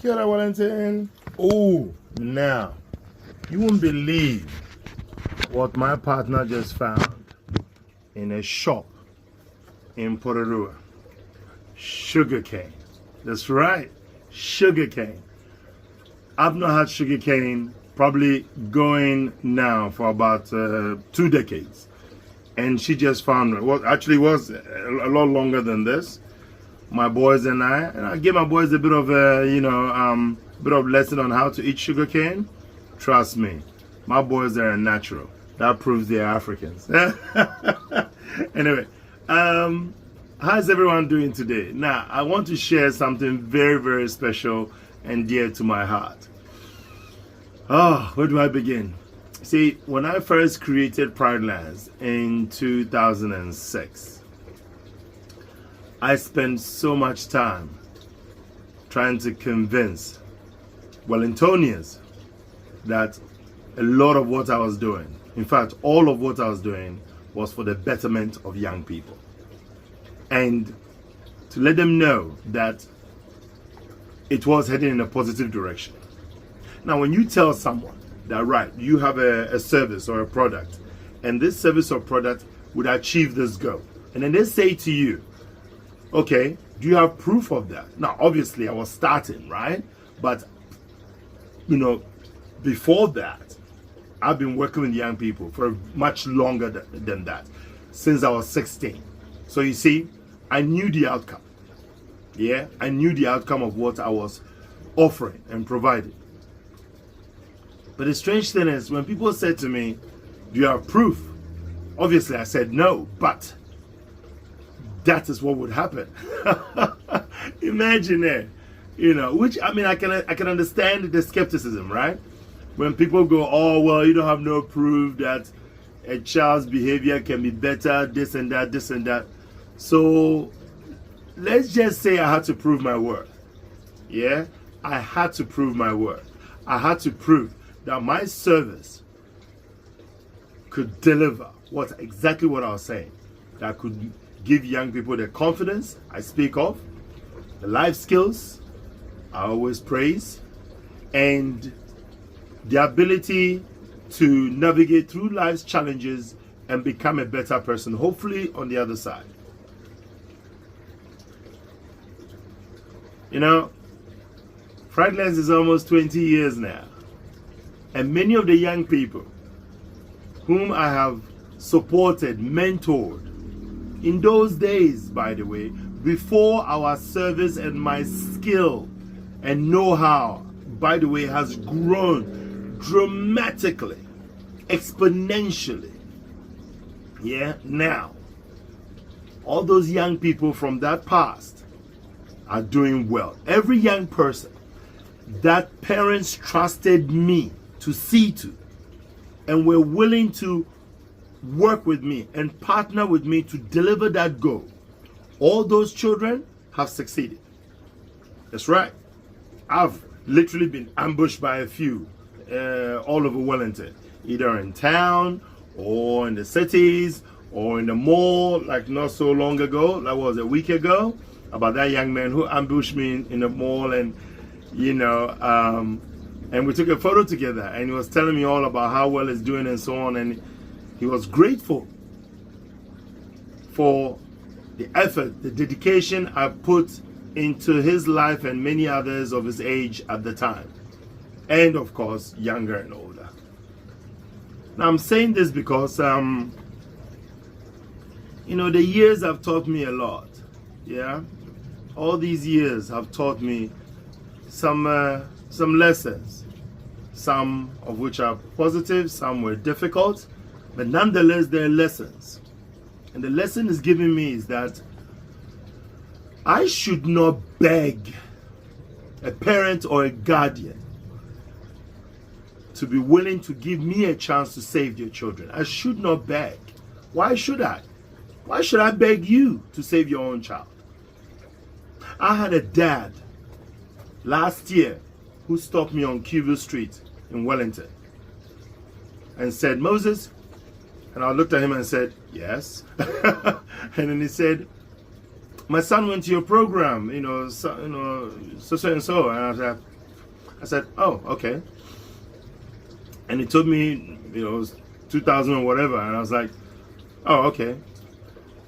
Kia ora, Wellington. Oh, now, you won't believe what my partner just found in a shop in Pororua. Sugarcane. That's right, sugarcane. I've not had sugarcane probably going now for about 2 decades. And she just found it. Well, actually was a lot longer than this. My boys and I gave my boys a bit of a, bit of lesson on how to eat sugarcane. Trust me, my boys are natural. That proves they're Africans. Anyway, how's everyone doing today? Now, I want to share something very, very special and dear to my heart. Oh, where do I begin? See, when I first created Pridelands in 2006, I spent so much time trying to convince Wellingtonians that a lot of what I was doing, in fact, all of what I was doing, was for the betterment of young people. And to let them know that it was heading in a positive direction. Now, when you tell someone that, right, you have a service or a product, and this service or product would achieve this goal, and then they say to you, okay, do you have proof of that? Now, obviously, I was starting, right? But, before that, I've been working with young people for much longer than that, since I was 16. So you see, I knew the outcome. Yeah, I knew the outcome of what I was offering and providing. But the strange thing is, when people said to me, do you have proof? Obviously, I said no, but that is what would happen. Imagine it, which, I can understand the skepticism, right? When people go, oh, well, you don't have no proof that a child's behavior can be better, this and that, this and that. So let's just say I had to prove my worth. Yeah, I had to prove my worth. I had to prove that my service could deliver exactly what I was saying. That could give young people the confidence I speak of, the life skills I always praise, and the ability to navigate through life's challenges and become a better person, hopefully on the other side. Pridelands is almost 20 years now. And many of the young people whom I have supported, mentored, in those days, by the way, before our service and my skill and know-how, by the way, has grown dramatically, exponentially. Yeah, now, all those young people from that past are doing well. Every young person that parents trusted me to see to and were willing to work with me and partner with me to deliver that goal, all those children have succeeded. That's right. I've literally been ambushed by a few all over Wellington, either in town or in the cities or in the mall, like not so long ago, that was a week ago, about that young man who ambushed me in the mall, and and we took a photo together, and he was telling me all about how well he's doing and so on, and he was grateful for the effort, the dedication I put into his life and many others of his age at the time, and of course younger and older. Now I'm saying this because the years have taught me a lot. Yeah, all these years have taught me some lessons, some of which are positive, some were difficult, but nonetheless they're lessons. And the lesson is giving me is that I should not beg a parent or a guardian to be willing to give me a chance to save their children. I should not beg. Why should I? Why should I beg you to save your own child? I had a dad last year who stopped me on Cuba Street in Wellington and said, Moses, and I looked at him and said, yes. And then he said, my son went to your program, so and so. And I said, I said, oh, okay. And he told me, it was 2000 or whatever. And I was like, oh, okay.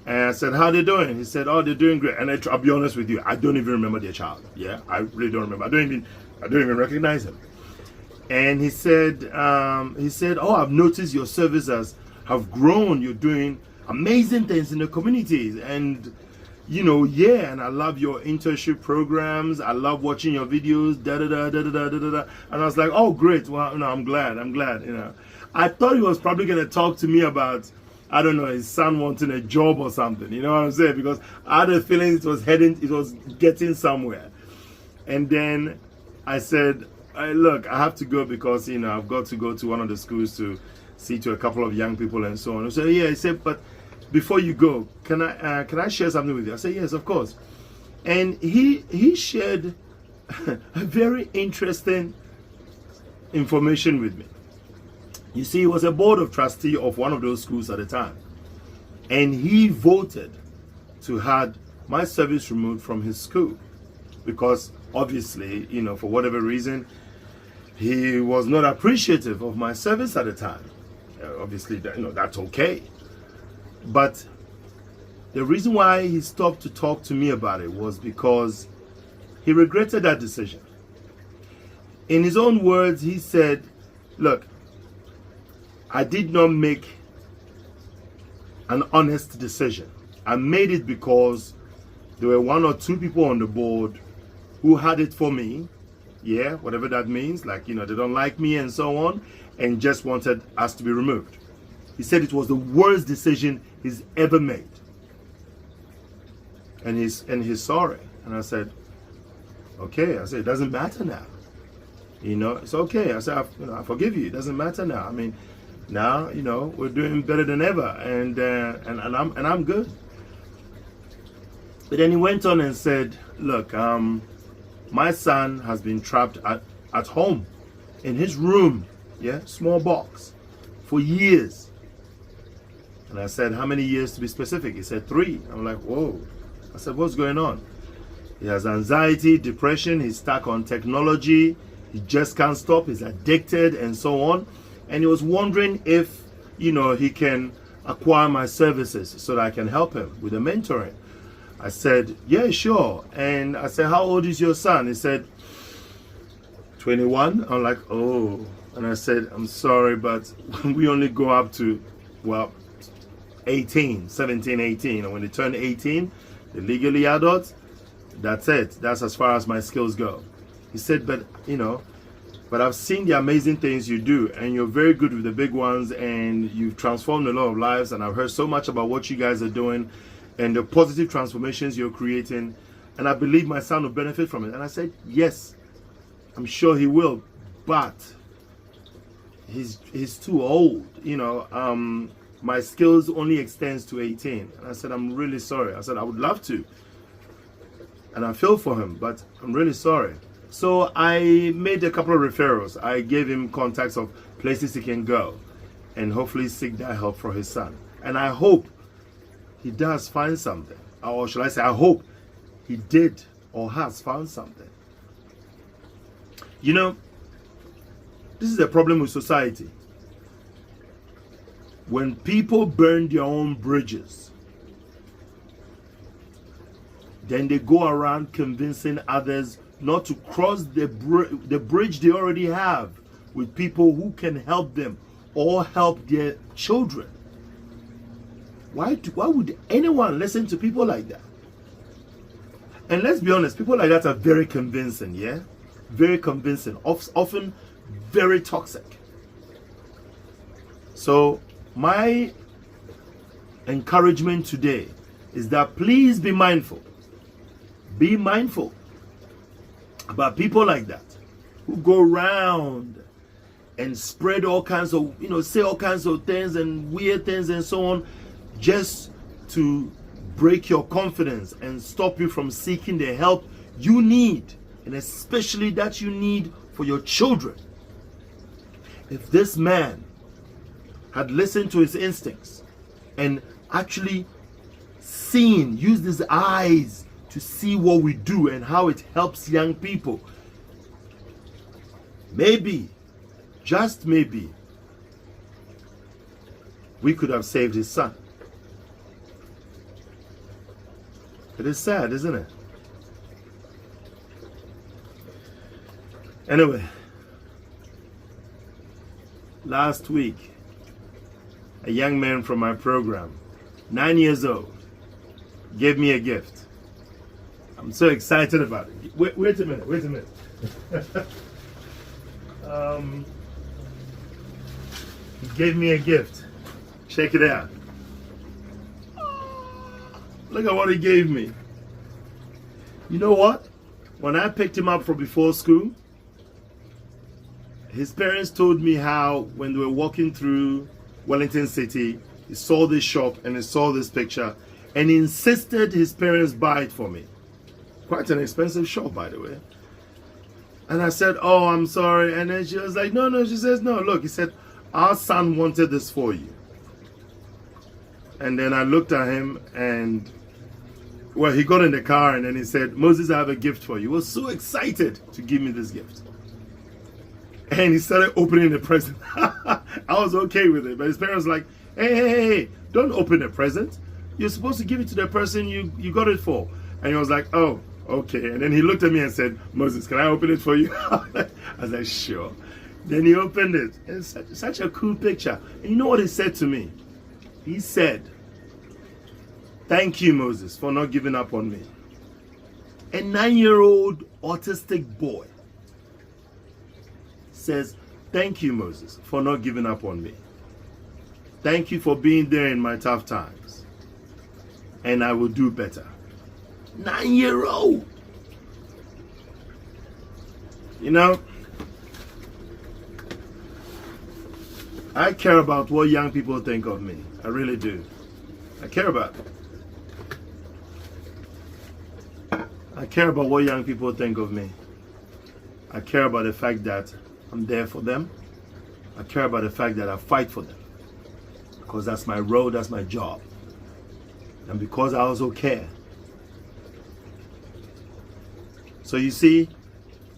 And I said, how they doing? He said, oh, they're doing great. And I'll be honest with you, I don't even remember their child. Yeah, I really don't remember. I don't even recognize him. And he said, oh, I've noticed your services have grown. You're doing amazing things in the communities. And, you know, yeah, and I love your internship programs. I love watching your videos, da-da-da. And I was like, oh, great. Well, you know, I'm glad, you know. I thought he was probably going to talk to me about, I don't know, his son wanting a job or something. You know what I'm saying? Because I had a feeling it was getting somewhere. And then I said, look, I have to go because, you know, I've got to go to one of the schools to see to a couple of young people and so on. So yeah, he said, but before you go, can I share something with you? I said, yes, of course. And he shared a very interesting information with me. You see, he was a board of trustee of one of those schools at the time. And he voted to have my service removed from his school. Because obviously, you know, for whatever reason, he was not appreciative of my service at the time. Obviously, you know, that's okay. But the reason why he stopped to talk to me about it was because he regretted that decision. In his own words, he said, look, I did not make an honest decision. I made it because there were one or two people on the board who had it for me. Yeah, whatever that means. Like, you know, they don't like me and so on, and just wanted us to be removed. He said it was the worst decision he's ever made. And he's sorry. And I said, okay. I said, it doesn't matter now. You know, it's okay. I said, I forgive you. It doesn't matter now. I mean, now, you know, we're doing better than ever, and I'm good. But then he went on and said, look, my son has been trapped at home in his room, yeah, small box, for years. And I said, how many years to be specific? He said 3. I'm like, whoa. I said, what's going on? He has anxiety, depression, he's stuck on technology, he just can't stop, he's addicted and so on. And he was wondering if, you know, he can acquire my services so that I can help him with the mentoring. I said, yeah, sure. And I said, how old is your son? He said, 21. I'm like, oh. And I said, I'm sorry, but we only go up to, well, 18, 17, 18. And when they turn 18, they're legally adults. That's it. That's as far as my skills go. He said, but, you know, but I've seen the amazing things you do, and you're very good with the big ones, and you've transformed a lot of lives, and I've heard so much about what you guys are doing and the positive transformations you're creating, and I believe my son will benefit from it. And I said, yes, I'm sure he will, but he's too old. You know, my skills only extends to 18. And I said, I'm really sorry. I said, I would love to, and I feel for him, but I'm really sorry. So I made a couple of referrals. I gave him contacts of places he can go and hopefully seek that help for his son. And I hope he does find something. Or shall I say, I hope he did or has found something. You know, this is a problem with society. When people burn their own bridges, then they go around convincing others not to cross the bridge they already have with people who can help them or help their children. Why would anyone listen to people like that? And let's be honest, people like that are very convincing, yeah? Very convincing, often very toxic. So my encouragement today is that please be mindful. Be mindful about people like that who go around and spread all kinds of, you know, say all kinds of things and weird things and so on, just to break your confidence and stop you from seeking the help you need, and especially that you need for your children. If this man had listened to his instincts and actually used his eyes to see what we do and how it helps young people, maybe, just maybe, we could have saved his son. It is sad, isn't it? Anyway, last week, a young man from my program, 9 years old, gave me a gift. I'm so excited about it. Wait a minute. He gave me a gift. Check it out. Look at what he gave me. You know what? When I picked him up from before school, his parents told me how when they were walking through Wellington City, he saw this shop and he saw this picture and he insisted his parents buy it for me. Quite an expensive shop, by the way. And I said, oh, I'm sorry. And then she was like, no. She says, no, look. He said, our son wanted this for you. And then I looked at him and, well, he got in the car and then he said, Moses, I have a gift for you. He was so excited to give me this gift. And he started opening the present. I was okay with it. But his parents were like, hey, don't open the present. You're supposed to give it to the person you got it for. And he was like, oh, okay. And then he looked at me and said, Moses, can I open it for you? I was like, sure. Then he opened it. It's such a cool picture. And you know what he said to me? He said, thank you, Moses, for not giving up on me. A 9-year-old autistic boy says, thank you, Moses, for not giving up on me. Thank you for being there in my tough times. And I will do better. 9-year-old. You know, I care about what young people think of me. I really do. I care about it. I care about what young people think of me. I care about the fact that I'm there for them. I care about the fact that I fight for them. Because that's my role, that's my job. And because I also care. So you see,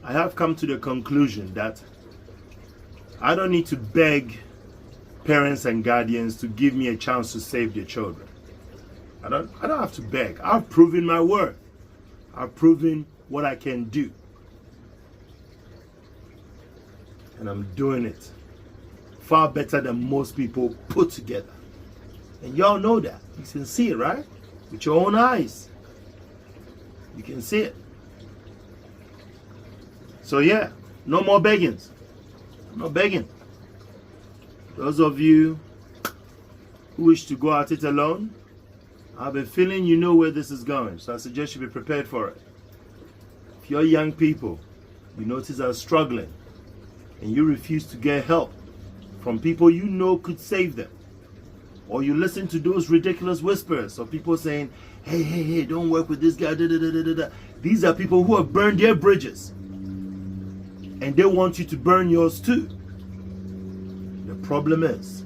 I have come to the conclusion that I don't need to beg parents and guardians to give me a chance to save their children. I don't have to beg. I've proven my worth. I've proven what I can do. And I'm doing it far better than most people put together. And y'all know that. You can see it, right? With your own eyes. You can see it. So yeah, no more beggings. I'm not begging. Those of you who wish to go at it alone, I have a feeling you know where this is going. So I suggest you be prepared for it. If you're young people, you notice are struggling, and you refuse to get help from people you know could save them, or you listen to those ridiculous whispers of people saying, hey, don't work with this guy, These are people who have burned their bridges, and they want you to burn yours too. The problem is,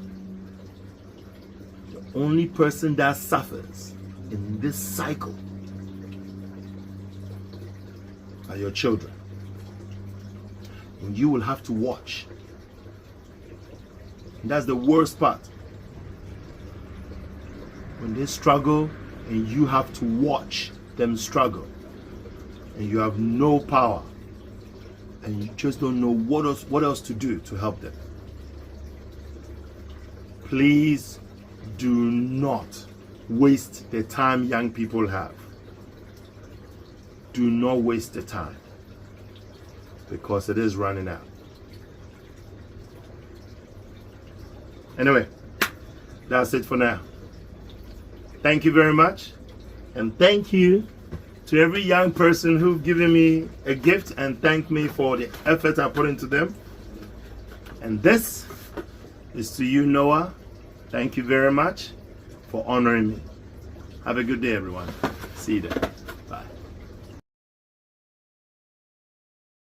the only person that suffers in this cycle are your children. And you will have to watch. And that's the worst part. When they struggle and you have to watch them struggle, and you have no power, and you just don't know what else to do to help them. Please do not waste the time young people have. Do not waste the time, because it is running out. Anyway, that's it for now. Thank you very much, and thank you to every young person who've given me a gift and thanked me for the effort I put into them. And this is to you, Noah. Thank you very much for honoring me. Have a good day, everyone. See you there.